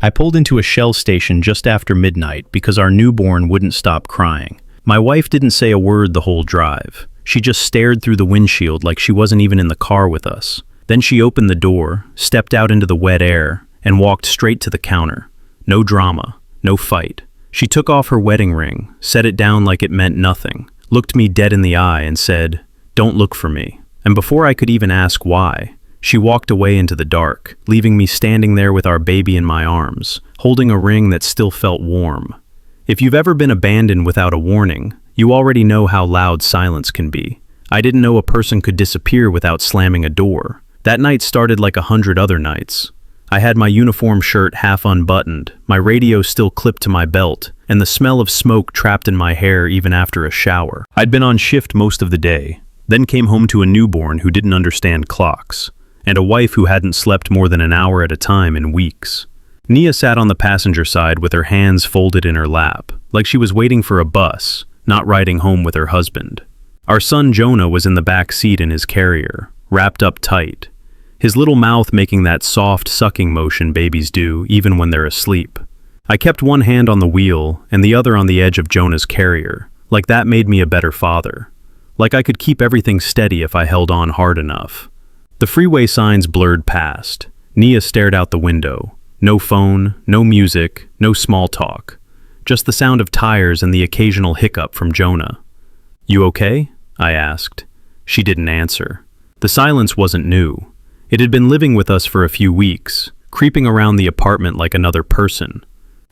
I pulled into a Shell station just after midnight because our newborn wouldn't stop crying. My wife didn't say a word the whole drive. She just stared through the windshield like she wasn't even in the car with us. Then she opened the door, stepped out into the wet air, and walked straight to the counter. No drama, no fight. She took off her wedding ring, set it down like it meant nothing, looked me dead in the eye and said, "Don't look for me." And before I could even ask why, she walked away into the dark, leaving me standing there with our baby in my arms, holding a ring that still felt warm. If you've ever been abandoned without a warning, you already know how loud silence can be. I didn't know a person could disappear without slamming a door. That night started like 100 other nights. I had my uniform shirt half unbuttoned, my radio still clipped to my belt, and the smell of smoke trapped in my hair even after a shower. I'd been on shift most of the day, then came home to a newborn who didn't understand clocks, and a wife who hadn't slept more than an hour at a time in weeks. Nia sat on the passenger side with her hands folded in her lap, like she was waiting for a bus, not riding home with her husband. Our son Jonah was in the back seat in his carrier, wrapped up tight, his little mouth making that soft sucking motion babies do even when they're asleep. I kept one hand on the wheel and the other on the edge of Jonah's carrier, like that made me a better father. Like I could keep everything steady if I held on hard enough. The freeway signs blurred past. Nia stared out the window. No phone, no music, no small talk. Just the sound of tires and the occasional hiccup from Jonah. "You okay?" I asked. She didn't answer. The silence wasn't new. It had been living with us for a few weeks, creeping around the apartment like another person.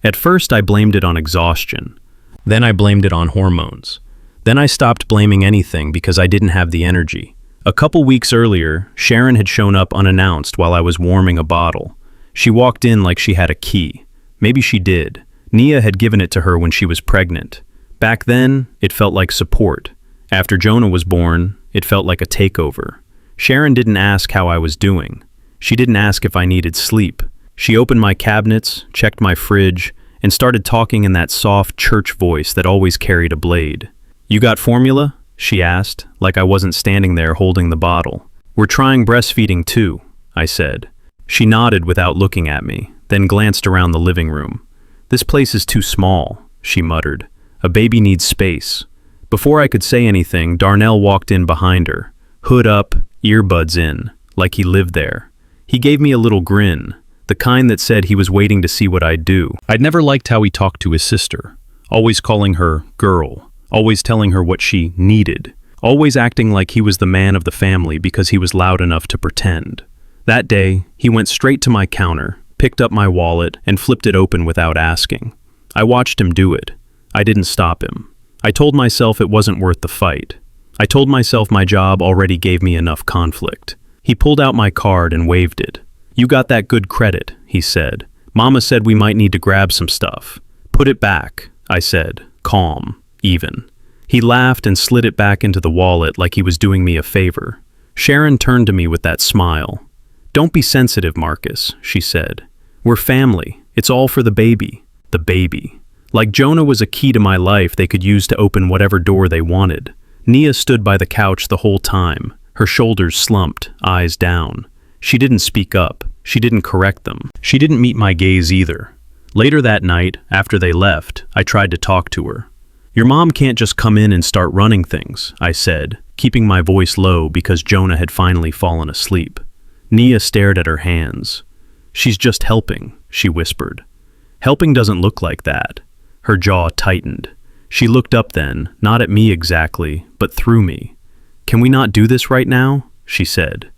At first I blamed it on exhaustion. Then I blamed it on hormones. Then I stopped blaming anything because I didn't have the energy. A couple weeks earlier, Sharon had shown up unannounced while I was warming a bottle. She walked in like she had a key. Maybe she did. Nia had given it to her when she was pregnant. Back then, it felt like support. After Jonah was born, it felt like a takeover. Sharon didn't ask how I was doing. She didn't ask if I needed sleep. She opened my cabinets, checked my fridge, and started talking in that soft church voice that always carried a blade. "You got formula?" she asked, like I wasn't standing there holding the bottle. "We're trying breastfeeding too," I said. She nodded without looking at me, then glanced around the living room. "This place is too small," she muttered. "A baby needs space." Before I could say anything, Darnell walked in behind her, hood up, earbuds in, like he lived there. He gave me a little grin, the kind that said he was waiting to see what I'd do. I'd never liked how he talked to his sister, always calling her girl, always telling her what she needed, always acting like he was the man of the family because he was loud enough to pretend. That day, he went straight to my counter, picked up my wallet, and flipped it open without asking. I watched him do it. I didn't stop him. I told myself it wasn't worth the fight. I told myself my job already gave me enough conflict. He pulled out my card and waved it. "You got that good credit," he said. "Mama said we might need to grab some stuff." "Put it back," I said, calm, even. He laughed and slid it back into the wallet like he was doing me a favor. Sharon turned to me with that smile. "Don't be sensitive, Marcus," she said. "We're family. It's all for the baby." The baby. Like Jonah was a key to my life they could use to open whatever door they wanted. Nia stood by the couch the whole time, her shoulders slumped, eyes down. She didn't speak up. She didn't correct them. She didn't meet my gaze either. Later that night, after they left, I tried to talk to her. "Your mom can't just come in and start running things," I said, keeping my voice low because Jonah had finally fallen asleep. Nia stared at her hands. "She's just helping," she whispered. "Helping doesn't look like that." Her jaw tightened. She looked up then, not at me exactly, but through me. "Can we not do this right now?" she said.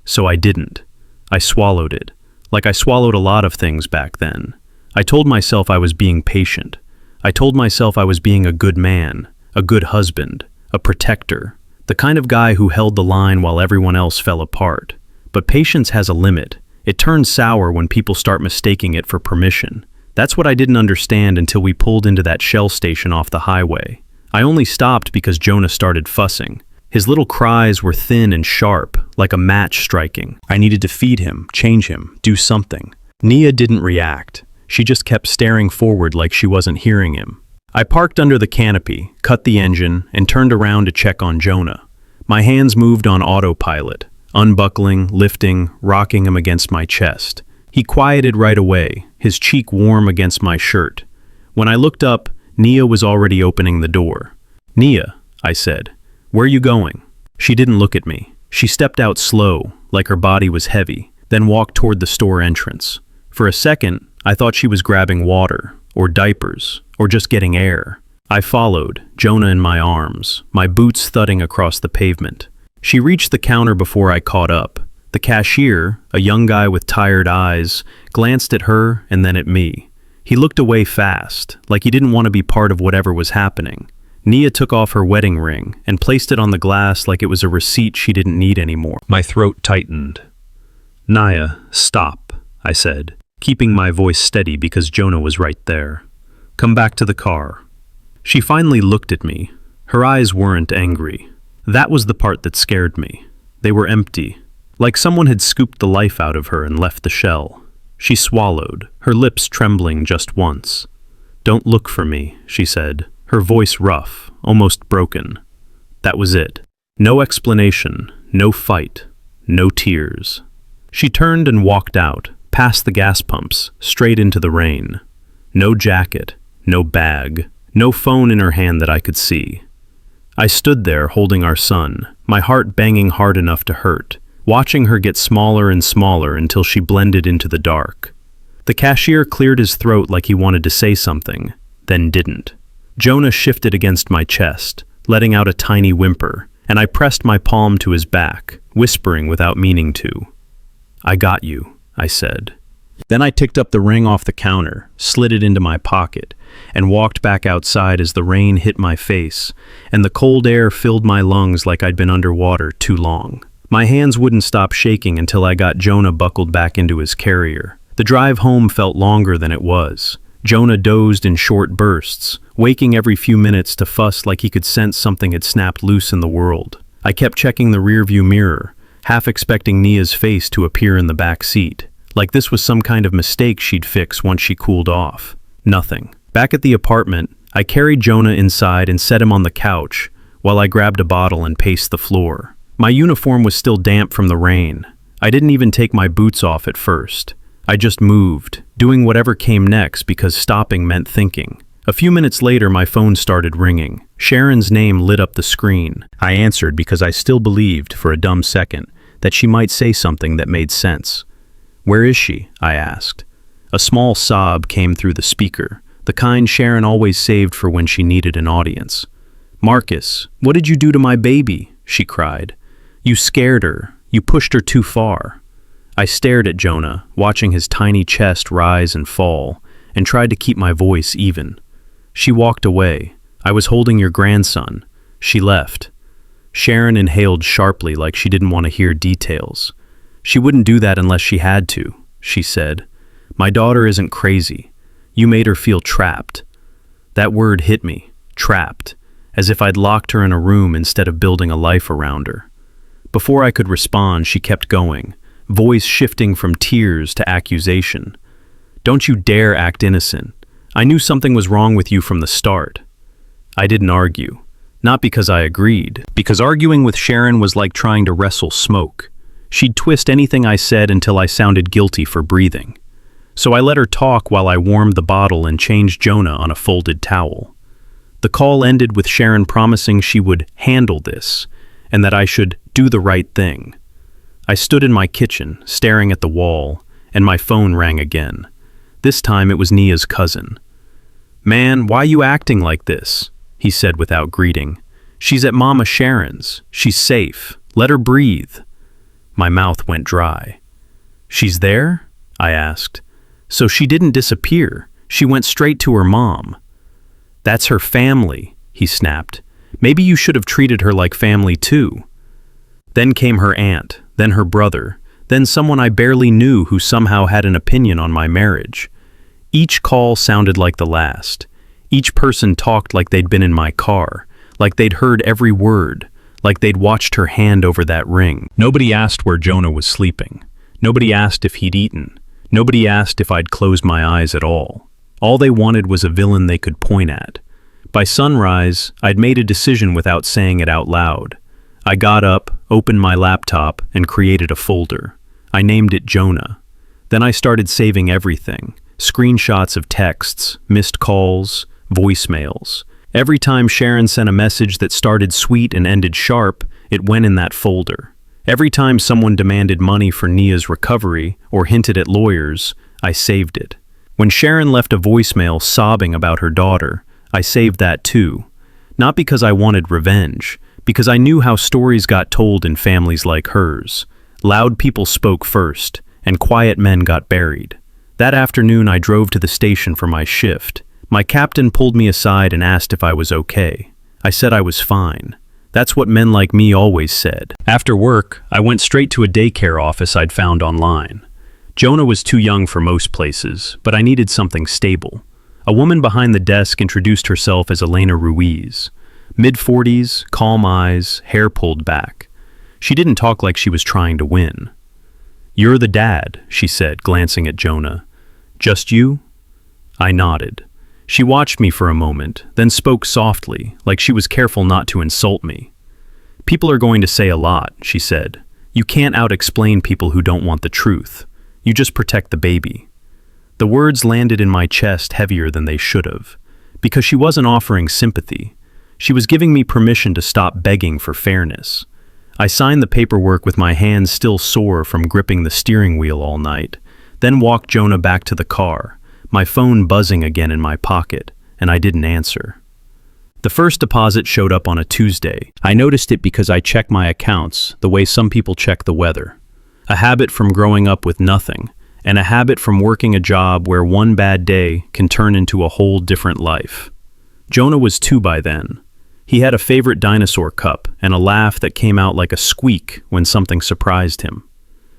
So I didn't. I swallowed it, like I swallowed a lot of things back then. I told myself I was being patient. I told myself I was being a good man, a good husband, a protector, the kind of guy who held the line while everyone else fell apart. But patience has a limit. It turns sour when people start mistaking it for permission. That's what I didn't understand until we pulled into that Shell station off the highway. I only stopped because Jonah started fussing. His little cries were thin and sharp, like a match striking. I needed to feed him, change him, do something. Nia didn't react. She just kept staring forward like she wasn't hearing him. I parked under the canopy, cut the engine, and turned around to check on Jonah. My hands moved on autopilot, unbuckling, lifting, rocking him against my chest. He quieted right away, his cheek warm against my shirt. When I looked up, Nia was already opening the door. "Nia," I said, "where are you going?" She didn't look at me. She stepped out slow, like her body was heavy, then walked toward the store entrance. For a second, I thought she was grabbing water, or diapers, or just getting air. I followed, Jonah in my arms, my boots thudding across the pavement. She reached the counter before I caught up. The cashier, a young guy with tired eyes, glanced at her and then at me. He looked away fast, like he didn't want to be part of whatever was happening. Nia took off her wedding ring and placed it on the glass like it was a receipt she didn't need anymore. My throat tightened. "Nia, stop," I said, keeping my voice steady because Jonah was right there. "Come back to the car." She finally looked at me. Her eyes weren't angry. That was the part that scared me. They were empty, like someone had scooped the life out of her and left the shell. She swallowed, her lips trembling just once. "Don't look for me," she said, her voice rough, almost broken. That was it. No explanation, no fight, no tears. She turned and walked out, past the gas pumps, straight into the rain. No jacket, no bag, no phone in her hand that I could see. I stood there holding our son, my heart banging hard enough to hurt, watching her get smaller and smaller until she blended into the dark. The cashier cleared his throat like he wanted to say something, then didn't. Jonah shifted against my chest, letting out a tiny whimper, and I pressed my palm to his back, whispering without meaning to. "I got you," I said. Then I picked up the ring off the counter, slid it into my pocket, and walked back outside as the rain hit my face, and the cold air filled my lungs like I'd been underwater too long. My hands wouldn't stop shaking until I got Jonah buckled back into his carrier. The drive home felt longer than it was. Jonah dozed in short bursts, waking every few minutes to fuss like he could sense something had snapped loose in the world. I kept checking the rearview mirror, half expecting Nia's face to appear in the back seat, like this was some kind of mistake she'd fix once she cooled off. Nothing. Back at the apartment, I carried Jonah inside and set him on the couch, while I grabbed a bottle and paced the floor. My uniform was still damp from the rain. I didn't even take my boots off at first. I just moved, doing whatever came next because stopping meant thinking. A few minutes later, my phone started ringing. Sharon's name lit up the screen. I answered because I still believed, for a dumb second, that she might say something that made sense. "Where is she?" I asked. A small sob came through the speaker, the kind Sharon always saved for when she needed an audience. "Marcus, what did you do to my baby?" she cried. "You scared her. You pushed her too far." I stared at Jonah, watching his tiny chest rise and fall, and tried to keep my voice even. She walked away. "I was holding your grandson." She left. Sharon inhaled sharply like she didn't want to hear details. "She wouldn't do that unless she had to," she said. "My daughter isn't crazy. You made her feel trapped." That word hit me, trapped, as if I'd locked her in a room instead of building a life around her. Before I could respond, she kept going, voice shifting from tears to accusation. "Don't you dare act innocent. I knew something was wrong with you from the start." I didn't argue. Not because I agreed, because arguing with Sharon was like trying to wrestle smoke. She'd twist anything I said until I sounded guilty for breathing. So I let her talk while I warmed the bottle and changed Jonah on a folded towel. The call ended with Sharon promising she would handle this, and that I should do the right thing. I stood in my kitchen, staring at the wall, and my phone rang again. This time it was Nia's cousin. "Man, why you acting like this?" he said without greeting. "She's at Mama Sharon's. She's safe. Let her breathe." My mouth went dry. "She's there?" I asked. "So she didn't disappear. She went straight to her mom." "That's her family," he snapped. "Maybe you should have treated her like family too." Then came her aunt, then her brother, then someone I barely knew who somehow had an opinion on my marriage. Each call sounded like the last. Each person talked like they'd been in my car, like they'd heard every word, like they'd watched her hand over that ring. Nobody asked where Jonah was sleeping. Nobody asked if he'd eaten. Nobody asked if I'd closed my eyes at all. All they wanted was a villain they could point at. By sunrise, I'd made a decision without saying it out loud. I got up, opened my laptop, and created a folder. I named it Jonah. Then I started saving everything. Screenshots of texts, missed calls, voicemails. Every time Sharon sent a message that started sweet and ended sharp, it went in that folder. Every time someone demanded money for Nia's recovery or hinted at lawyers, I saved it. When Sharon left a voicemail sobbing about her daughter, I saved that too. Not because I wanted revenge, because I knew how stories got told in families like hers. Loud people spoke first, and quiet men got buried. That afternoon I drove to the station for my shift. My captain pulled me aside and asked if I was okay. I said I was fine. That's what men like me always said. After work, I went straight to a daycare office I'd found online. Jonah was too young for most places, but I needed something stable. A woman behind the desk introduced herself as Elena Ruiz. Mid-40s, calm eyes, hair pulled back. She didn't talk like she was trying to win. "You're the dad," she said, glancing at Jonah. "Just you?" I nodded. She watched me for a moment, then spoke softly, like she was careful not to insult me. "People are going to say a lot," she said. "You can't out-explain people who don't want the truth. You just protect the baby." The words landed in my chest heavier than they should have, because she wasn't offering sympathy. She was giving me permission to stop begging for fairness. I signed the paperwork with my hands still sore from gripping the steering wheel all night, then walked Jonah back to the car, my phone buzzing again in my pocket, and I didn't answer. The first deposit showed up on a Tuesday. I noticed it because I check my accounts the way some people check the weather. A habit from growing up with nothing, and a habit from working a job where one bad day can turn into a whole different life. Jonah was 2 by then. He had a favorite dinosaur cup and a laugh that came out like a squeak when something surprised him.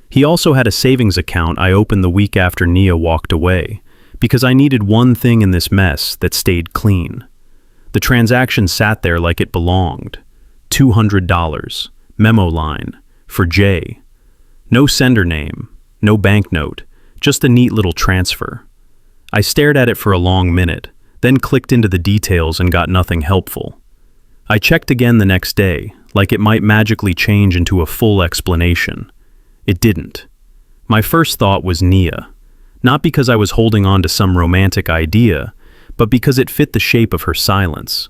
He also had a savings account I opened the week after Nia walked away, because I needed one thing in this mess that stayed clean. The transaction sat there like it belonged. $200, memo line, for Jay. No sender name, no banknote, just a neat little transfer. I stared at it for a long minute, then clicked into the details and got nothing helpful. I checked again the next day, like it might magically change into a full explanation. It didn't. My first thought was Nia, not because I was holding on to some romantic idea, but because it fit the shape of her silence.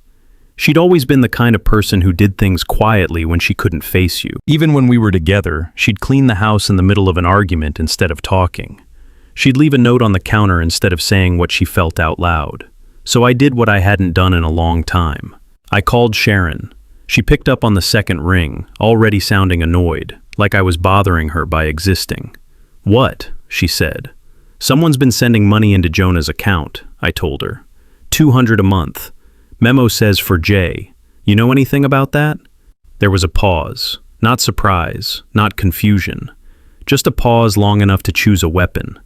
She'd always been the kind of person who did things quietly when she couldn't face you. Even when we were together, she'd clean the house in the middle of an argument instead of talking. She'd leave a note on the counter instead of saying what she felt out loud. So I did what I hadn't done in a long time. I called Sharon. She picked up on the second ring, already sounding annoyed, like I was bothering her by existing. "What?" she said. "Someone's been sending money into Jonah's account," I told her. $200 a month. Memo says for Jay. You know anything about that? There was a pause. Not surprise, not confusion. Just a pause long enough to choose a weapon.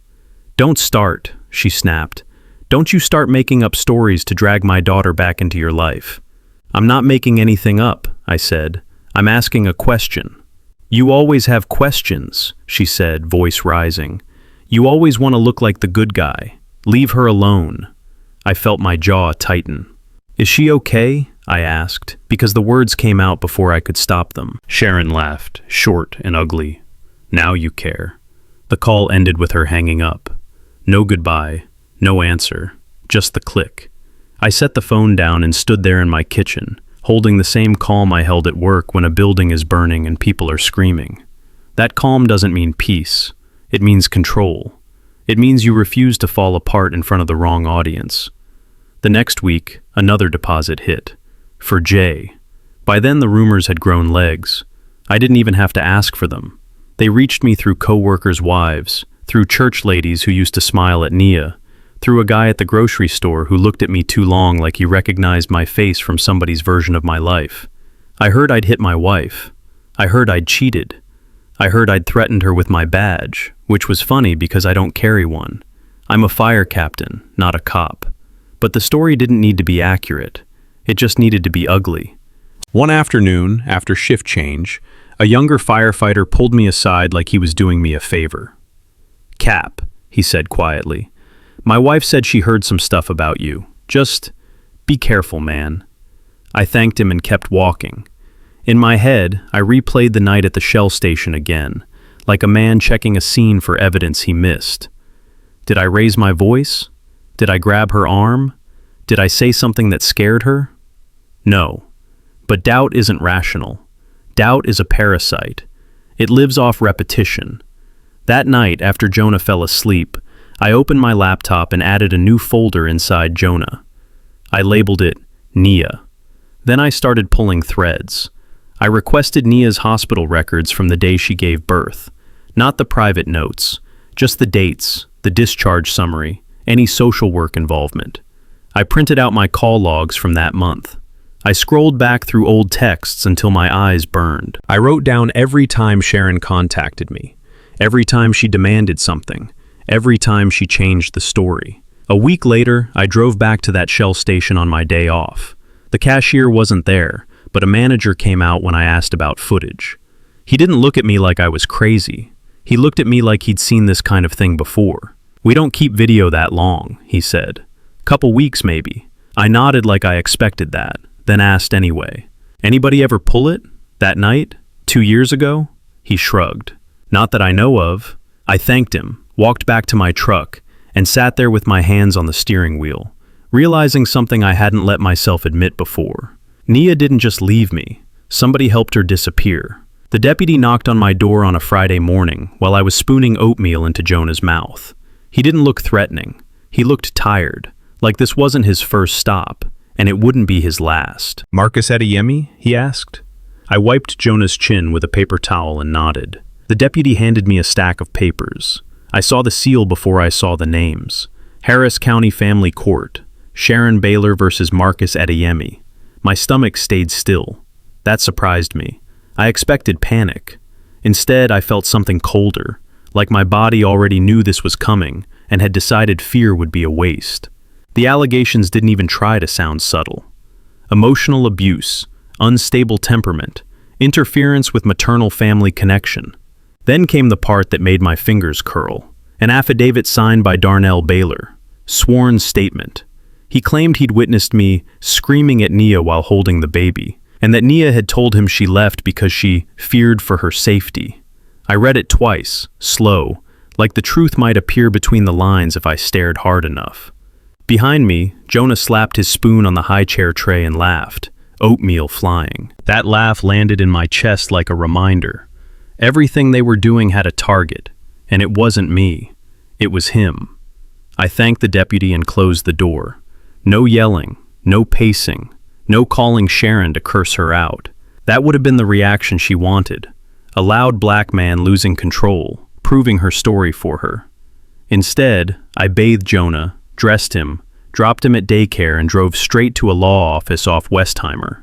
"Don't start," she snapped. "Don't you start making up stories to drag my daughter back into your life." "I'm not making anything up," I said. "I'm asking a question." "You always have questions," she said, voice rising. "You always want to look like the good guy. Leave her alone." I felt my jaw tighten. "Is she okay?" I asked, because the words came out before I could stop them. Sharon laughed, short and ugly. "Now you care." The call ended with her hanging up. No goodbye, no answer, just the click. I set the phone down and stood there in my kitchen, holding the same calm I held at work when a building is burning and people are screaming. That calm doesn't mean peace. It means control. It means you refuse to fall apart in front of the wrong audience. The next week, another deposit hit. For Jay. By then the rumors had grown legs. I didn't even have to ask for them. They reached me through co-workers' wives, through church ladies who used to smile at Nia, through a guy at the grocery store who looked at me too long like he recognized my face from somebody's version of my life. I heard I'd hit my wife. I heard I'd cheated. I heard I'd threatened her with my badge, which was funny because I don't carry one. I'm a fire captain, not a cop. But the story didn't need to be accurate. It just needed to be ugly. One afternoon, after shift change, a younger firefighter pulled me aside like he was doing me a favor. "Cap," he said quietly. "My wife said she heard some stuff about you. Just be careful, man." I thanked him and kept walking. In my head, I replayed the night at the Shell station again, like a man checking a scene for evidence he missed. Did I raise my voice? Did I grab her arm? Did I say something that scared her? No. But doubt isn't rational. Doubt is a parasite. It lives off repetition. That night, after Jonah fell asleep, I opened my laptop and added a new folder inside Jonah. I labeled it Nia. Then I started pulling threads. I requested Nia's hospital records from the day she gave birth. Not the private notes, just the dates, the discharge summary, any social work involvement. I printed out my call logs from that month. I scrolled back through old texts until my eyes burned. I wrote down every time Sharon contacted me, every time she demanded something, every time she changed the story. A week later, I drove back to that Shell station on my day off. The cashier wasn't there, but a manager came out when I asked about footage. He didn't look at me like I was crazy. He looked at me like he'd seen this kind of thing before. "We don't keep video that long," he said. "Couple weeks maybe." I nodded like I expected that, then asked anyway. "Anybody ever pull it? That night? 2 years ago?" He shrugged. "Not that I know of." I thanked him, walked back to my truck, and sat there with my hands on the steering wheel, realizing something I hadn't let myself admit before. Nia didn't just leave me. Somebody helped her disappear. The deputy knocked on my door on a Friday morning while I was spooning oatmeal into Jonah's mouth. He didn't look threatening. He looked tired, like this wasn't his first stop, and it wouldn't be his last. "Marcus Adeyemi?" he asked. I wiped Jonah's chin with a paper towel and nodded. The deputy handed me a stack of papers. I saw the seal before I saw the names. Harris County Family Court, Sharon Baylor versus Marcus Adeyemi. My stomach stayed still. That surprised me. I expected panic. Instead, I felt something colder, like my body already knew this was coming and had decided fear would be a waste. The allegations didn't even try to sound subtle. Emotional abuse, unstable temperament, interference with maternal family connection. Then came the part that made my fingers curl. An affidavit signed by Darnell Baylor. Sworn statement. He claimed he'd witnessed me screaming at Nia while holding the baby, and that Nia had told him she left because she feared for her safety. I read it twice, slow, like the truth might appear between the lines if I stared hard enough. Behind me, Jonah slapped his spoon on the high chair tray and laughed, oatmeal flying. That laugh landed in my chest like a reminder. Everything they were doing had a target, and it wasn't me. It was him. I thanked the deputy and closed the door. No yelling, no pacing, no calling Sharon to curse her out. That would have been the reaction she wanted. A loud black man losing control, proving her story for her. Instead, I bathed Jonah, dressed him, dropped him at daycare and drove straight to a law office off Westheimer.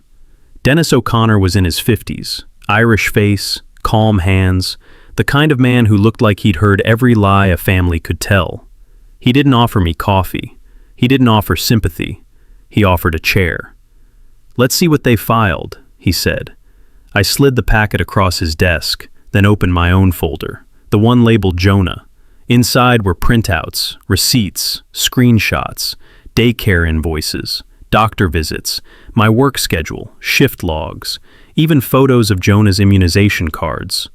Dennis O'Connor was in his 50s, Irish face, calm hands, the kind of man who looked like he'd heard every lie a family could tell. He didn't offer me coffee. He didn't offer sympathy. He offered a chair. "Let's see what they filed," he said. I slid the packet across his desk, then opened my own folder, the one labeled Jonah. Inside were printouts, receipts, screenshots, daycare invoices, doctor visits, my work schedule, shift logs, even photos of Jonah's immunization cards.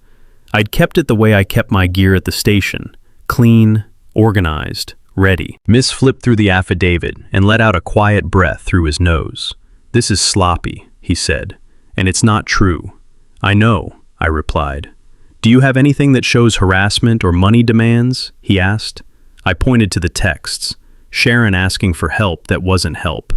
I'd kept it the way I kept my gear at the station, clean, organized, ready. Miss flipped through the affidavit and let out a quiet breath through his nose. "This is sloppy," he said, "and it's not true." "I know," I replied. "Do you have anything that shows harassment or money demands?" he asked. I pointed to the texts. Sharon asking for help that wasn't help.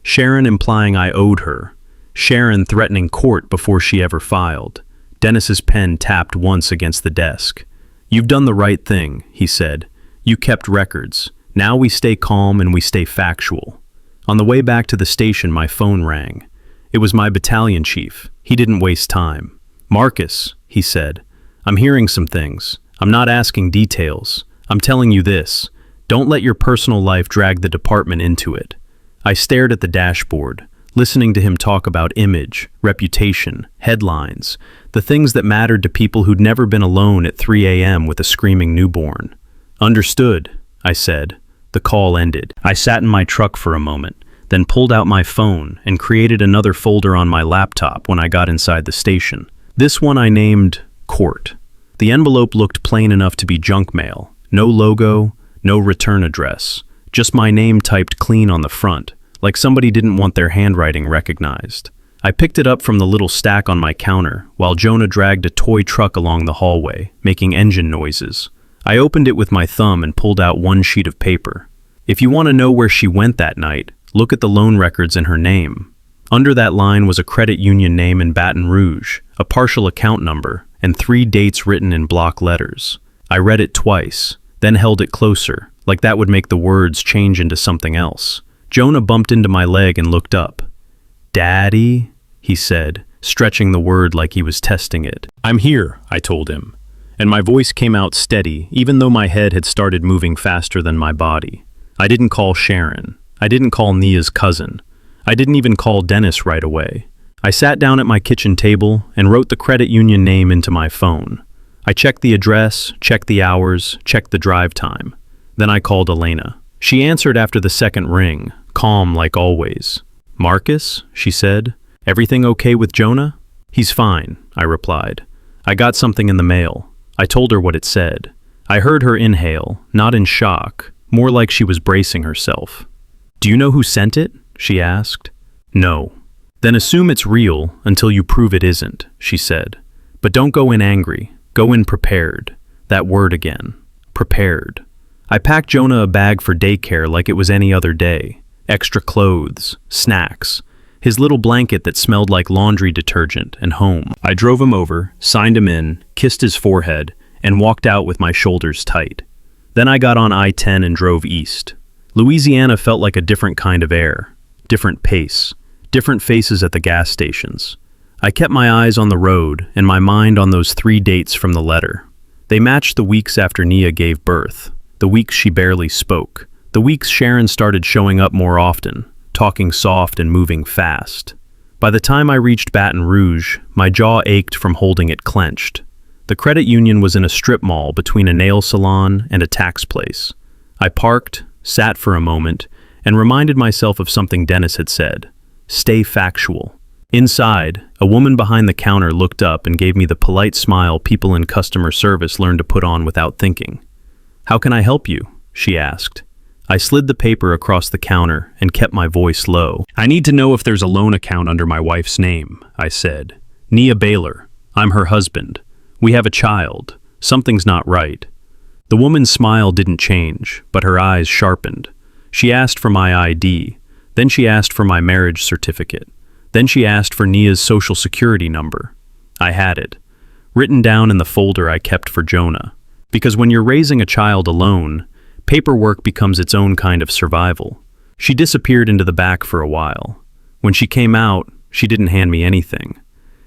Sharon implying I owed her. Sharon threatening court before she ever filed. Dennis's pen tapped once against the desk. "You've done the right thing," he said. "You kept records. Now we stay calm and we stay factual." On the way back to the station, my phone rang. It was my battalion chief. He didn't waste time. "Marcus," he said, "I'm hearing some things. I'm not asking details. I'm telling you this. Don't let your personal life drag the department into it." I stared at the dashboard, listening to him talk about image, reputation, headlines, the things that mattered to people who'd never been alone at 3 a.m. with a screaming newborn. "Understood," I said. The call ended. I sat in my truck for a moment, then pulled out my phone and created another folder on my laptop when I got inside the station. This one I named Court. The envelope looked plain enough to be junk mail. No logo, no return address. Just my name typed clean on the front, like somebody didn't want their handwriting recognized. I picked it up from the little stack on my counter, while Jonah dragged a toy truck along the hallway, making engine noises. I opened it with my thumb and pulled out one sheet of paper. If you want to know where she went that night, look at the loan records in her name. Under that line was a credit union name in Baton Rouge, a partial account number, and 3 dates written in block letters. I read it twice, then held it closer, like that would make the words change into something else. Jonah bumped into my leg and looked up. "Daddy?" he said, stretching the word like he was testing it. "I'm here," I told him, and my voice came out steady, even though my head had started moving faster than my body. I didn't call Sharon. I didn't call Nia's cousin. I didn't even call Dennis right away. I sat down at my kitchen table and wrote the credit union name into my phone. I checked the address, checked the hours, checked the drive time. Then I called Elena. She answered after the second ring, calm like always. "Marcus," she said, "everything okay with Jonah?" "He's fine," I replied. "I got something in the mail." I told her what it said. I heard her inhale, not in shock, more like she was bracing herself. "Do you know who sent it?" she asked. "No." "Then assume it's real until you prove it isn't," she said. "But don't go in angry. Go in prepared." That word again. Prepared. I packed Jonah a bag for daycare like it was any other day. Extra clothes, snacks, his little blanket that smelled like laundry detergent, and home. I drove him over, signed him in, kissed his forehead, and walked out with my shoulders tight. Then I got on I-10 and drove east. Louisiana felt like a different kind of air, different pace, different faces at the gas stations. I kept my eyes on the road and my mind on those 3 dates from the letter. They matched the weeks after Nia gave birth, the weeks she barely spoke, the weeks Sharon started showing up more often, talking soft and moving fast. By the time I reached Baton Rouge, my jaw ached from holding it clenched. The credit union was in a strip mall between a nail salon and a tax place. I parked, sat for a moment, and reminded myself of something Dennis had said. Stay factual. Inside, a woman behind the counter looked up and gave me the polite smile people in customer service learn to put on without thinking. "How can I help you?" she asked. I slid the paper across the counter and kept my voice low. "I need to know if there's a loan account under my wife's name," I said. "Nia Baylor. I'm her husband. We have a child. Something's not right." The woman's smile didn't change, but her eyes sharpened. She asked for my ID. Then she asked for my marriage certificate. Then she asked for Nia's social security number. I had it, written down in the folder I kept for Jonah. Because when you're raising a child alone, paperwork becomes its own kind of survival. She disappeared into the back for a while. When she came out, she didn't hand me anything.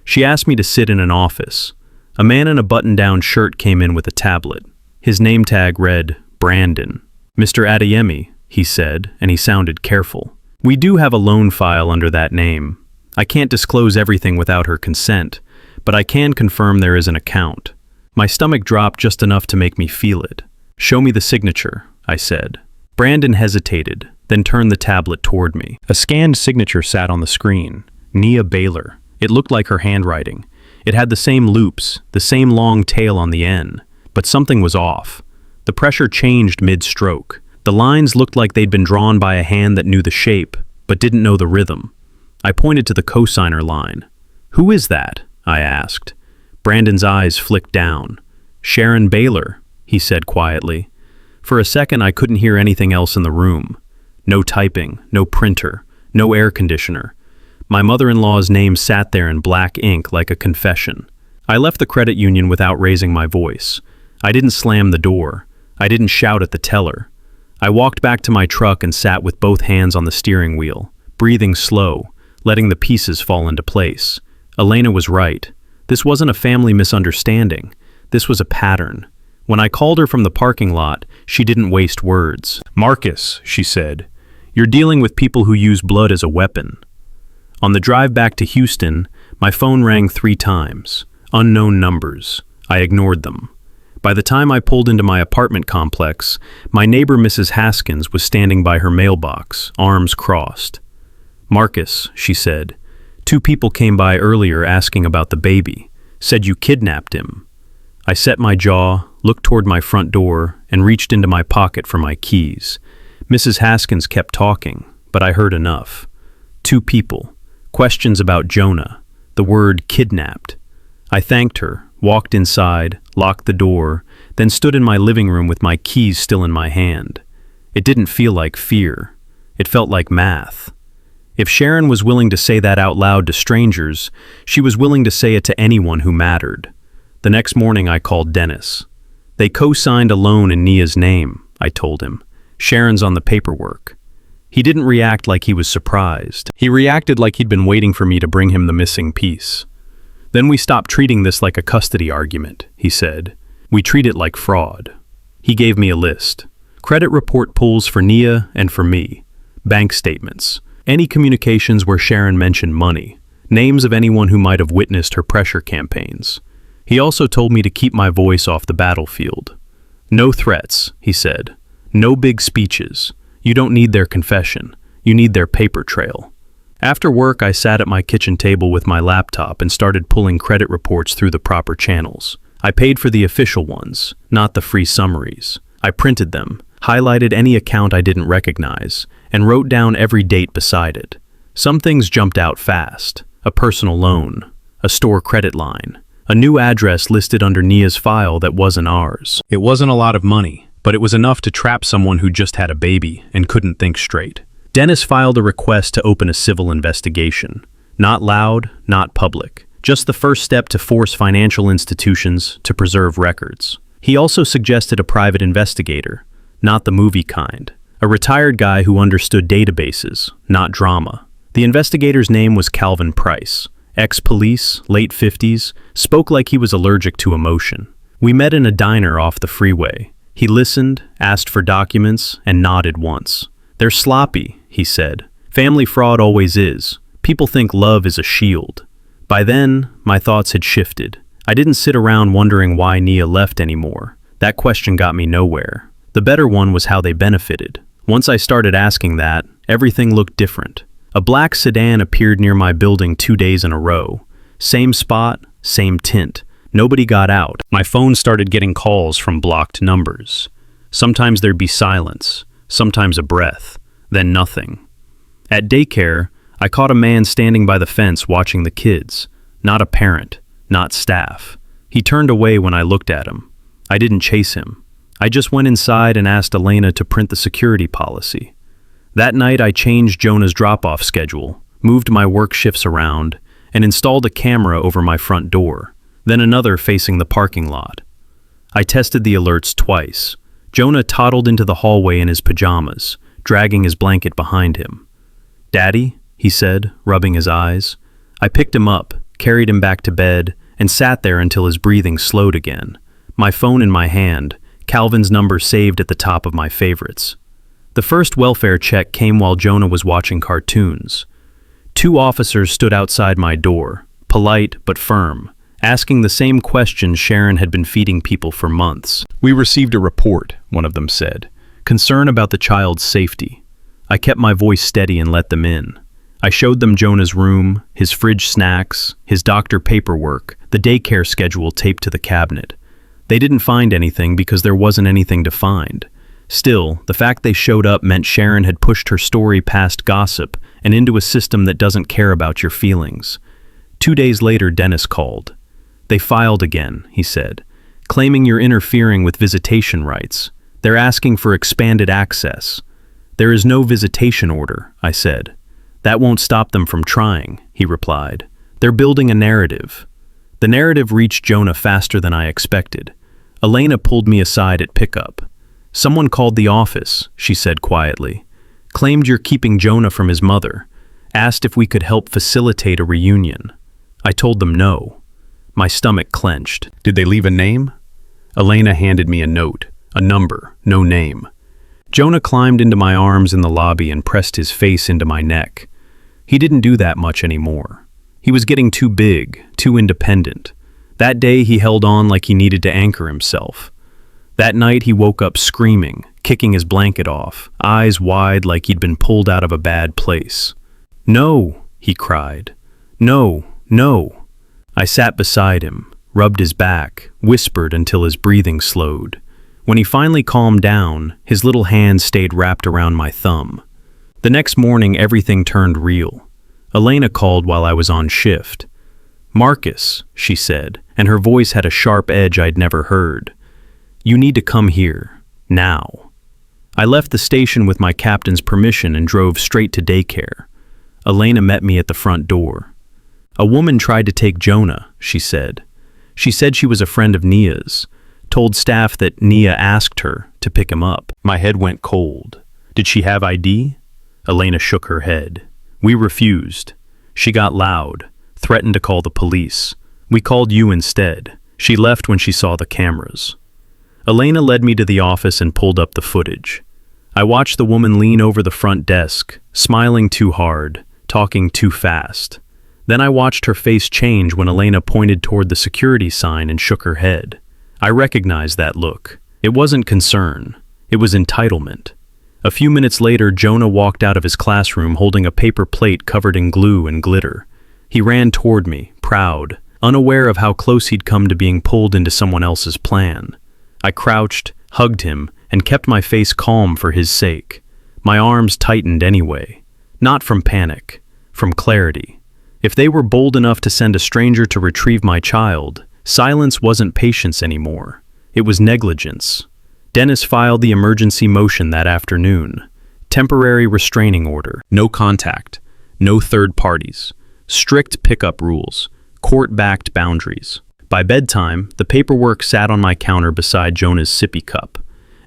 She asked me to sit in an office. A man in a button-down shirt came in with a tablet. His name tag read, Brandon. "Mr. Adeyemi," he said, and he sounded careful. "We do have a loan file under that name. I can't disclose everything without her consent, but I can confirm there is an account." My stomach dropped just enough to make me feel it. "Show me the signature," I said. Brandon hesitated, then turned the tablet toward me. A scanned signature sat on the screen. Nia Baylor. It looked like her handwriting. It had the same loops, the same long tail on the N, but something was off. The pressure changed mid-stroke. The lines looked like they'd been drawn by a hand that knew the shape, but didn't know the rhythm. I pointed to the cosigner line. "Who is that?" I asked. Brandon's eyes flicked down. "Sharon Baylor," he said quietly. For a second, I couldn't hear anything else in the room. No typing, no printer, no air conditioner. My mother-in-law's name sat there in black ink like a confession. I left the credit union without raising my voice. I didn't slam the door. I didn't shout at the teller. I walked back to my truck and sat with both hands on the steering wheel, breathing slow, letting the pieces fall into place. Elena was right. This wasn't a family misunderstanding. This was a pattern. When I called her from the parking lot, she didn't waste words. "Marcus," she said, "you're dealing with people who use blood as a weapon." On the drive back to Houston, my phone rang 3 times. Unknown numbers. I ignored them. By the time I pulled into my apartment complex, my neighbor Mrs. Haskins was standing by her mailbox, arms crossed. "Marcus," she said, "2 people came by earlier asking about the baby. Said you kidnapped him." I set my jaw, looked toward my front door, and reached into my pocket for my keys. Mrs. Haskins kept talking, but I heard enough. 2 people. Questions about Jonah. The word kidnapped. I thanked her, walked inside, locked the door, then stood in my living room with my keys still in my hand. It didn't feel like fear. It felt like math. If Sharon was willing to say that out loud to strangers, she was willing to say it to anyone who mattered. The next morning I called Dennis. They co-signed a loan in Nia's name, I told him. Sharon's on the paperwork. He didn't react like he was surprised. He reacted like he'd been waiting for me to bring him the missing piece. Then we stopped treating this like a custody argument, he said. We treat it like fraud. He gave me a list. Credit report pulls for Nia and for me. Bank statements. Any communications where Sharon mentioned money. Names of anyone who might have witnessed her pressure campaigns. He also told me to keep my voice off the battlefield. No threats, he said. No big speeches. You don't need their confession. You need their paper trail. After work, I sat at my kitchen table with my laptop and started pulling credit reports through the proper channels. I paid for the official ones, not the free summaries. I printed them, highlighted any account I didn't recognize, and wrote down every date beside it. Some things jumped out fast. A personal loan, a store credit line, a new address listed under Nia's file that wasn't ours. It wasn't a lot of money, but it was enough to trap someone who just had a baby and couldn't think straight. Dennis filed a request to open a civil investigation. Not loud, not public. Just the first step to force financial institutions to preserve records. He also suggested a private investigator, not the movie kind. A retired guy who understood databases, not drama. The investigator's name was Calvin Price. Ex-police, late 50s, spoke like he was allergic to emotion. We met in a diner off the freeway. He listened, asked for documents, and nodded once. They're sloppy, he said. Family fraud always is. People think love is a shield. By then, my thoughts had shifted. I didn't sit around wondering why Nia left anymore. That question got me nowhere. The better one was how they benefited. Once I started asking that, everything looked different. A black sedan appeared near my building 2 days in a row. Same spot, same tint. Nobody got out. My phone started getting calls from blocked numbers. Sometimes there'd be silence, sometimes a breath, then nothing. At daycare, I caught a man standing by the fence watching the kids. Not a parent, not staff. He turned away when I looked at him. I didn't chase him. I just went inside and asked Elena to print the security policy. That night I changed Jonah's drop-off schedule, moved my work shifts around, and installed a camera over my front door, then another facing the parking lot. I tested the alerts twice. Jonah toddled into the hallway in his pajamas, dragging his blanket behind him. "Daddy?" he said, rubbing his eyes. I picked him up, carried him back to bed, and sat there until his breathing slowed again. My phone in my hand, Calvin's number saved at the top of my favorites. The first welfare check came while Jonah was watching cartoons. 2 officers stood outside my door, polite but firm, asking the same questions Sharon had been feeding people for months. "We received a report," one of them said. "Concern about the child's safety." I kept my voice steady and let them in. I showed them Jonah's room, his fridge snacks, his doctor paperwork, the daycare schedule taped to the cabinet. They didn't find anything because there wasn't anything to find. Still, the fact they showed up meant Sharon had pushed her story past gossip and into a system that doesn't care about your feelings. 2 days later, Dennis called. "They filed again," he said, "claiming you're interfering with visitation rights. They're asking for expanded access." "There is no visitation order," I said. "That won't stop them from trying," he replied. "They're building a narrative." The narrative reached Jonah faster than I expected. Elena pulled me aside at pickup. "Someone called the office," she said quietly. "Claimed you're keeping Jonah from his mother. Asked if we could help facilitate a reunion." I told them no. My stomach clenched. "Did they leave a name?" Elena handed me a note. A number, no name. Jonah climbed into my arms in the lobby and pressed his face into my neck. He didn't do that much anymore. He was getting too big, too independent. That day he held on like he needed to anchor himself. That night he woke up screaming, kicking his blanket off, eyes wide like he'd been pulled out of a bad place. "No," he cried. "No, no." I sat beside him, rubbed his back, whispered until his breathing slowed. When he finally calmed down, his little hand stayed wrapped around my thumb. The next morning, everything turned real. Elena called while I was on shift. "Marcus," she said, and her voice had a sharp edge I'd never heard. "You need to come here. Now." I left the station with my captain's permission and drove straight to daycare. Elena met me at the front door. "A woman tried to take Jonah," she said. "She said she was a friend of Nia's. Told staff that Nia asked her to pick him up." My head went cold. "Did she have ID?" Elena shook her head. "We refused. She got loud, threatened to call the police. We called you instead. She left when she saw the cameras." Elena led me to the office and pulled up the footage. I watched the woman lean over the front desk, smiling too hard, talking too fast. Then I watched her face change when Elena pointed toward the security sign and shook her head. I recognized that look. It wasn't concern. It was entitlement. A few minutes later, Jonah walked out of his classroom holding a paper plate covered in glue and glitter. He ran toward me, proud, unaware of how close he'd come to being pulled into someone else's plan. I crouched, hugged him, and kept my face calm for his sake. My arms tightened anyway. Not from panic, from clarity. If they were bold enough to send a stranger to retrieve my child, silence wasn't patience anymore. It was negligence. Dennis filed the emergency motion that afternoon. Temporary restraining order. No contact. No third parties. Strict pickup rules. Court-backed boundaries. By bedtime, the paperwork sat on my counter beside Jonah's sippy cup,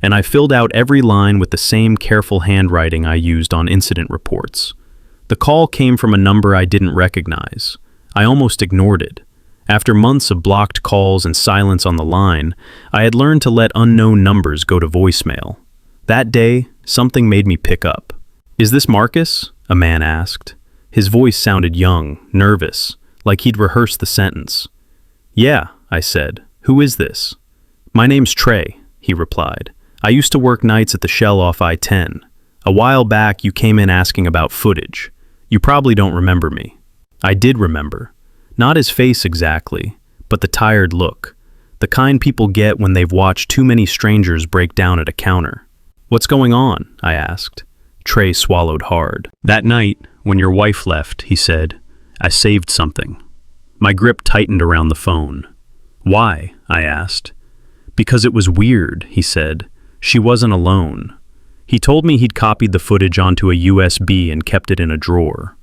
and I filled out every line with the same careful handwriting I used on incident reports. The call came from a number I didn't recognize. I almost ignored it. After months of blocked calls and silence on the line, I had learned to let unknown numbers go to voicemail. That day, something made me pick up. "Is this Marcus?" a man asked. His voice sounded young, nervous, like he'd rehearsed the sentence. "Yeah," I said. "Who is this?" "My name's Trey," he replied. "I used to work nights at the Shell off I-10. A while back, you came in asking about footage. You probably don't remember me." I did remember. Not his face exactly, but the tired look. The kind people get when they've watched too many strangers break down at a counter. "What's going on?" I asked. Trey swallowed hard. "That night, when your wife left," he said, "I saved something." My grip tightened around the phone. "Why?" I asked. "Because it was weird," he said. "She wasn't alone." He told me he'd copied the footage onto a USB and kept it in a drawer.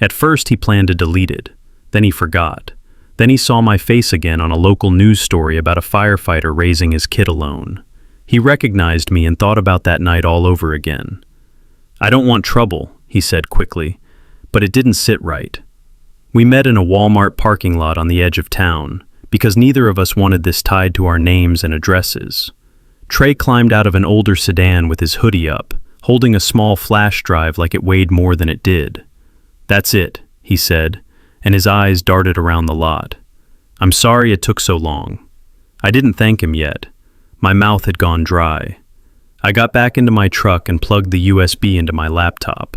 At first he planned to delete it. Then he forgot. Then he saw my face again on a local news story about a firefighter raising his kid alone. He recognized me and thought about that night all over again. "I don't want trouble," he said quickly, but it didn't sit right. We met in a Walmart parking lot on the edge of town, because neither of us wanted this tied to our names and addresses. Trey climbed out of an older sedan with his hoodie up, holding a small flash drive like it weighed more than it did. "That's it," he said, and his eyes darted around the lot. "I'm sorry it took so long." I didn't thank him yet. My mouth had gone dry. I got back into my truck and plugged the USB into my laptop.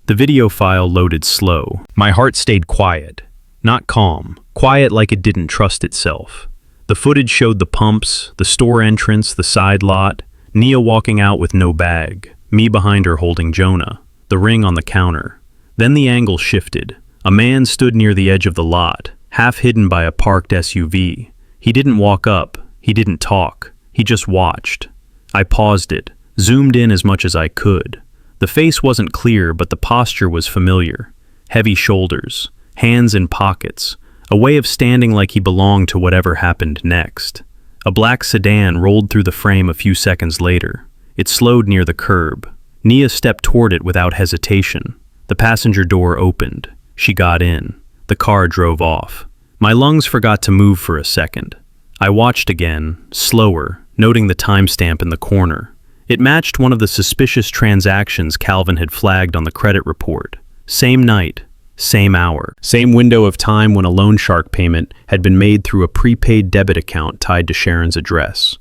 The video file loaded slow. My heart stayed quiet, not calm, quiet like it didn't trust itself. The footage showed the pumps, the store entrance, the side lot, Nia walking out with no bag, me behind her holding Jonah, the ring on the counter. Then the angle shifted. A man stood near the edge of the lot, half hidden by a parked SUV. He didn't walk up, he didn't talk, he just watched. I paused it, zoomed in as much as I could. The face wasn't clear, but the posture was familiar. Heavy shoulders, hands in pockets, a way of standing like he belonged to whatever happened next. A black sedan rolled through the frame a few seconds later. It slowed near the curb. Nia stepped toward it without hesitation. The passenger door opened. She got in. The car drove off. My lungs forgot to move for a second. I watched again, slower, noting the timestamp in the corner. It matched one of the suspicious transactions Calvin had flagged on the credit report. Same night, same hour, same window of time when a loan shark payment had been made through a prepaid debit account tied to Sharon's address.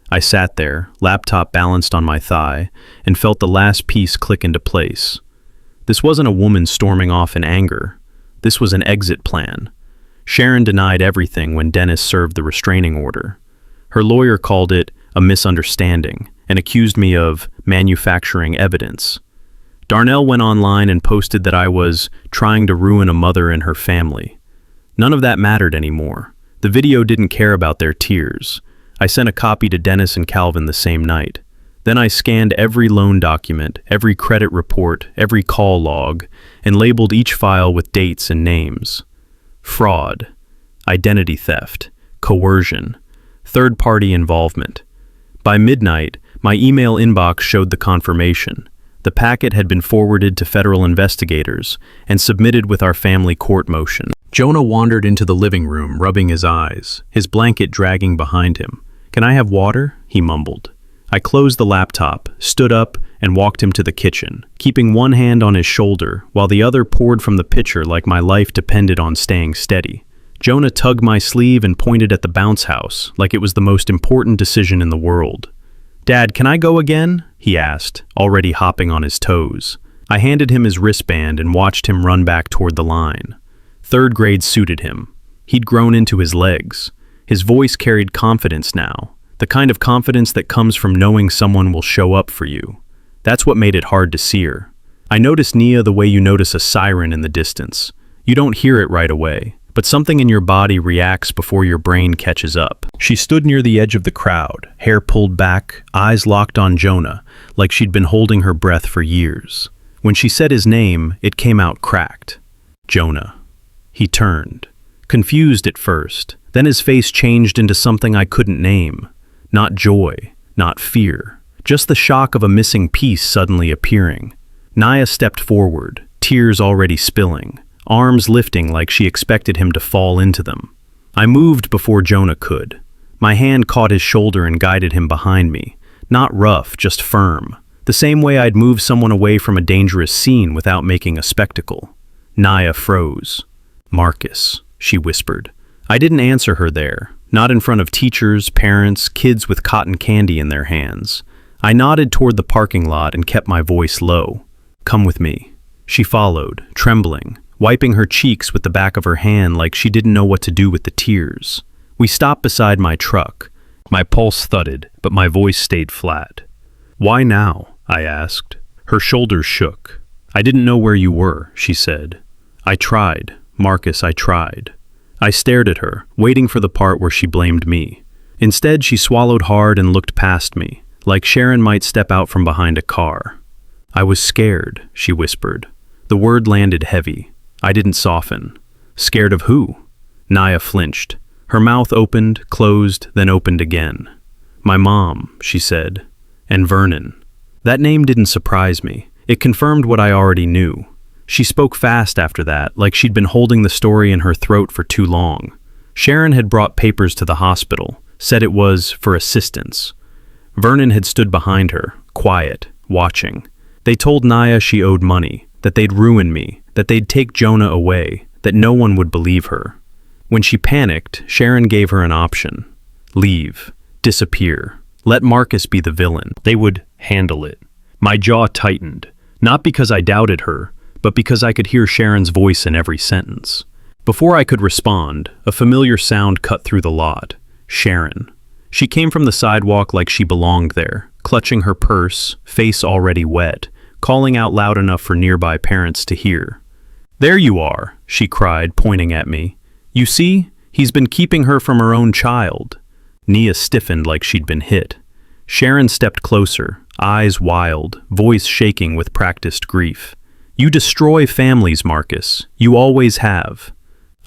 I sat there, laptop balanced on my thigh, and felt the last piece click into place. This wasn't a woman storming off in anger. This was an exit plan. Sharon denied everything when Dennis served the restraining order. Her lawyer called it a misunderstanding and accused me of manufacturing evidence. Darnell went online and posted that I was trying to ruin a mother and her family. None of that mattered anymore. The video didn't care about their tears. I sent a copy to Dennis and Calvin the same night. Then I scanned every loan document, every credit report, every call log, and labeled each file with dates and names. Fraud, identity theft, coercion, third-party involvement. By midnight, my email inbox showed the confirmation. The packet had been forwarded to federal investigators and submitted with our family court motion. Jonah wandered into the living room, rubbing his eyes, his blanket dragging behind him. "Can I have water?" he mumbled. I closed the laptop, stood up, and walked him to the kitchen, keeping one hand on his shoulder while the other poured from the pitcher like my life depended on staying steady. Jonah tugged my sleeve and pointed at the bounce house like it was the most important decision in the world. "Dad, can I go again?" he asked, already hopping on his toes. I handed him his wristband and watched him run back toward the line. Third grade suited him. He'd grown into his legs. His voice carried confidence now, the kind of confidence that comes from knowing someone will show up for you. That's what made it hard to see her. I noticed Nia the way you notice a siren in the distance. You don't hear it right away, but something in your body reacts before your brain catches up. She stood near the edge of the crowd, hair pulled back, eyes locked on Jonah, like she'd been holding her breath for years. When she said his name, it came out cracked. Jonah. He turned, confused at first. Then his face changed into something I couldn't name. Not joy, not fear, just the shock of a missing piece suddenly appearing. Nia stepped forward, tears already spilling, arms lifting like she expected him to fall into them. I moved before Jonah could. My hand caught his shoulder and guided him behind me. Not rough, just firm. The same way I'd move someone away from a dangerous scene without making a spectacle. Nia froze. "Marcus," she whispered. I didn't answer her there, not in front of teachers, parents, kids with cotton candy in their hands. I nodded toward the parking lot and kept my voice low. "Come with me." She followed, trembling, wiping her cheeks with the back of her hand like she didn't know what to do with the tears. We stopped beside my truck. My pulse thudded, but my voice stayed flat. "Why now?" I asked. Her shoulders shook. "I didn't know where you were," she said. "I tried, Marcus, I tried." I stared at her, waiting for the part where she blamed me. Instead, she swallowed hard and looked past me, like Sharon might step out from behind a car. "I was scared," she whispered. The word landed heavy. I didn't soften. "Scared of who?" Nia flinched. Her mouth opened, closed, then opened again. "My mom," she said. "And Vernon." That name didn't surprise me. It confirmed what I already knew. She spoke fast after that, like she'd been holding the story in her throat for too long. Sharon had brought papers to the hospital, said it was for assistance. Vernon had stood behind her, quiet, watching. They told Nia she owed money, that they'd ruin me, that they'd take Jonah away, that no one would believe her. When she panicked, Sharon gave her an option. Leave. Disappear. Let Marcus be the villain. They would handle it. My jaw tightened, not because I doubted her, but because I could hear Sharon's voice in every sentence. Before I could respond, a familiar sound cut through the lot. Sharon. She came from the sidewalk like she belonged there, clutching her purse, face already wet, calling out loud enough for nearby parents to hear. "There you are," she cried, pointing at me. "You see? He's been keeping her from her own child." Nia stiffened like she'd been hit. Sharon stepped closer, eyes wild, voice shaking with practiced grief. "You destroy families, Marcus. You always have."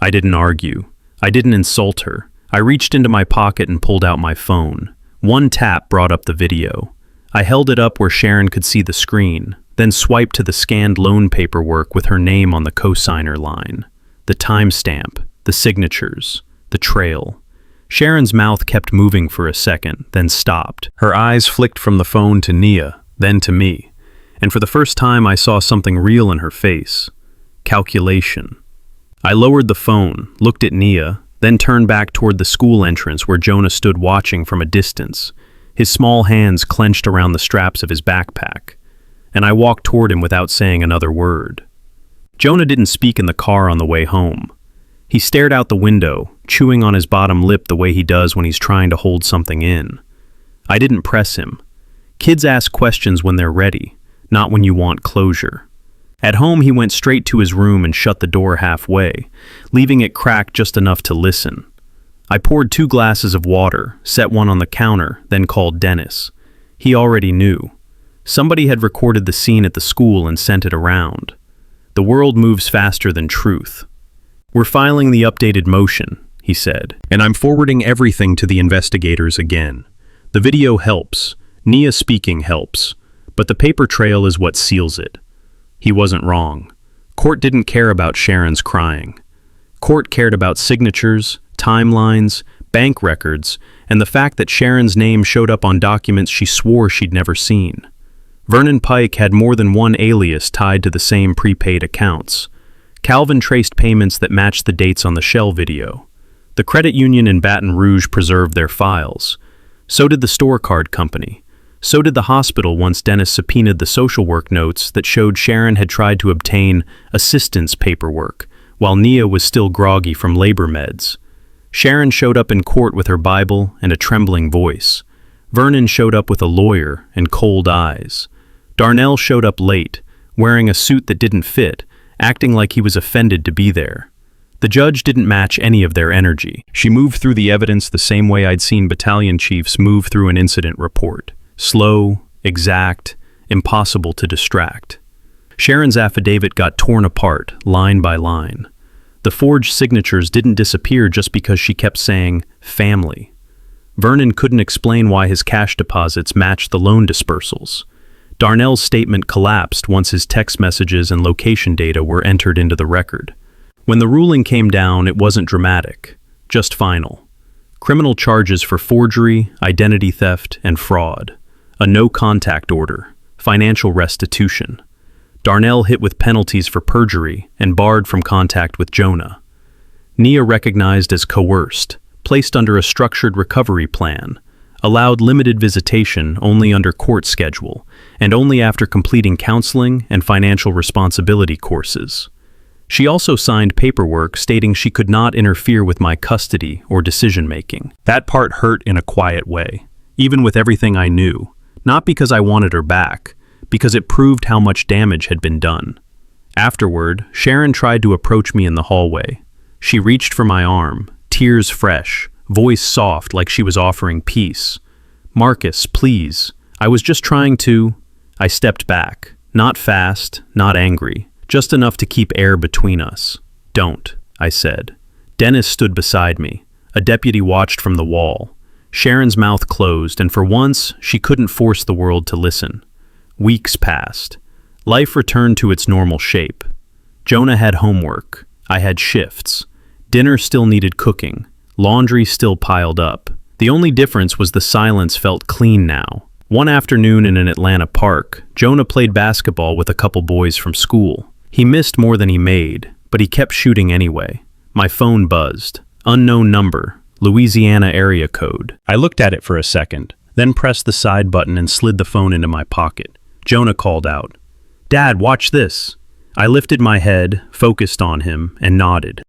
I didn't argue. I didn't insult her. I reached into my pocket and pulled out my phone. One tap brought up the video. I held it up where Sharon could see the screen, then swiped to the scanned loan paperwork with her name on the cosigner line. The timestamp, the signatures, the trail. Sharon's mouth kept moving for a second, then stopped. Her eyes flicked from the phone to Nia, then to me. And for the first time I saw something real in her face. Calculation. I lowered the phone, looked at Nia, then turned back toward the school entrance where Jonah stood watching from a distance, his small hands clenched around the straps of his backpack. And I walked toward him without saying another word. Jonah didn't speak in the car on the way home. He stared out the window, chewing on his bottom lip the way he does when he's trying to hold something in. I didn't press him. Kids ask questions when they're ready, not when you want closure. At home, he went straight to his room and shut the door halfway, leaving it cracked just enough to listen. I poured 2 glasses of water, set one on the counter, then called Dennis. He already knew. Somebody had recorded the scene at the school and sent it around. The world moves faster than truth. "We're filing the updated motion," he said, "and I'm forwarding everything to the investigators again. The video helps, Nia speaking helps, but the paper trail is what seals it." He wasn't wrong. Court didn't care about Sharon's crying. Court cared about signatures, timelines, bank records, and the fact that Sharon's name showed up on documents she swore she'd never seen. Vernon Pike had more than one alias tied to the same prepaid accounts. Calvin traced payments that matched the dates on the Shell video. The credit union in Baton Rouge preserved their files. So did the store card company. So did the hospital once Dennis subpoenaed the social work notes that showed Sharon had tried to obtain assistance paperwork, while Nia was still groggy from labor meds. Sharon showed up in court with her Bible and a trembling voice. Vernon showed up with a lawyer and cold eyes. Darnell showed up late, wearing a suit that didn't fit, acting like he was offended to be there. The judge didn't match any of their energy. She moved through the evidence the same way I'd seen battalion chiefs move through an incident report. Slow, exact, impossible to distract. Sharon's affidavit got torn apart, line by line. The forged signatures didn't disappear just because she kept saying, family. Vernon couldn't explain why his cash deposits matched the loan dispersals. Darnell's statement collapsed once his text messages and location data were entered into the record. When the ruling came down, it wasn't dramatic, just final. Criminal charges for forgery, identity theft, and fraud. A no-contact order, financial restitution. Darnell hit with penalties for perjury and barred from contact with Jonah. Nia recognized as coerced, placed under a structured recovery plan, allowed limited visitation only under court schedule, and only after completing counseling and financial responsibility courses. She also signed paperwork stating she could not interfere with my custody or decision-making. That part hurt in a quiet way, even with everything I knew, not because I wanted her back, because it proved how much damage had been done. Afterward, Sharon tried to approach me in the hallway. She reached for my arm, tears fresh, voice soft like she was offering peace. "Marcus, please. I was just trying to..." I stepped back, not fast, not angry, just enough to keep air between us. "Don't," I said. Dennis stood beside me. A deputy watched from the wall. Sharon's mouth closed, and for once, she couldn't force the world to listen. Weeks passed. Life returned to its normal shape. Jonah had homework. I had shifts. Dinner still needed cooking. Laundry still piled up. The only difference was the silence felt clean now. One afternoon in an Atlanta park, Jonah played basketball with a couple boys from school. He missed more than he made, but he kept shooting anyway. My phone buzzed. Unknown number. Louisiana area code. I looked at it for a second, then pressed the side button and slid the phone into my pocket. Jonah called out, "Dad, watch this." I lifted my head, focused on him, and nodded.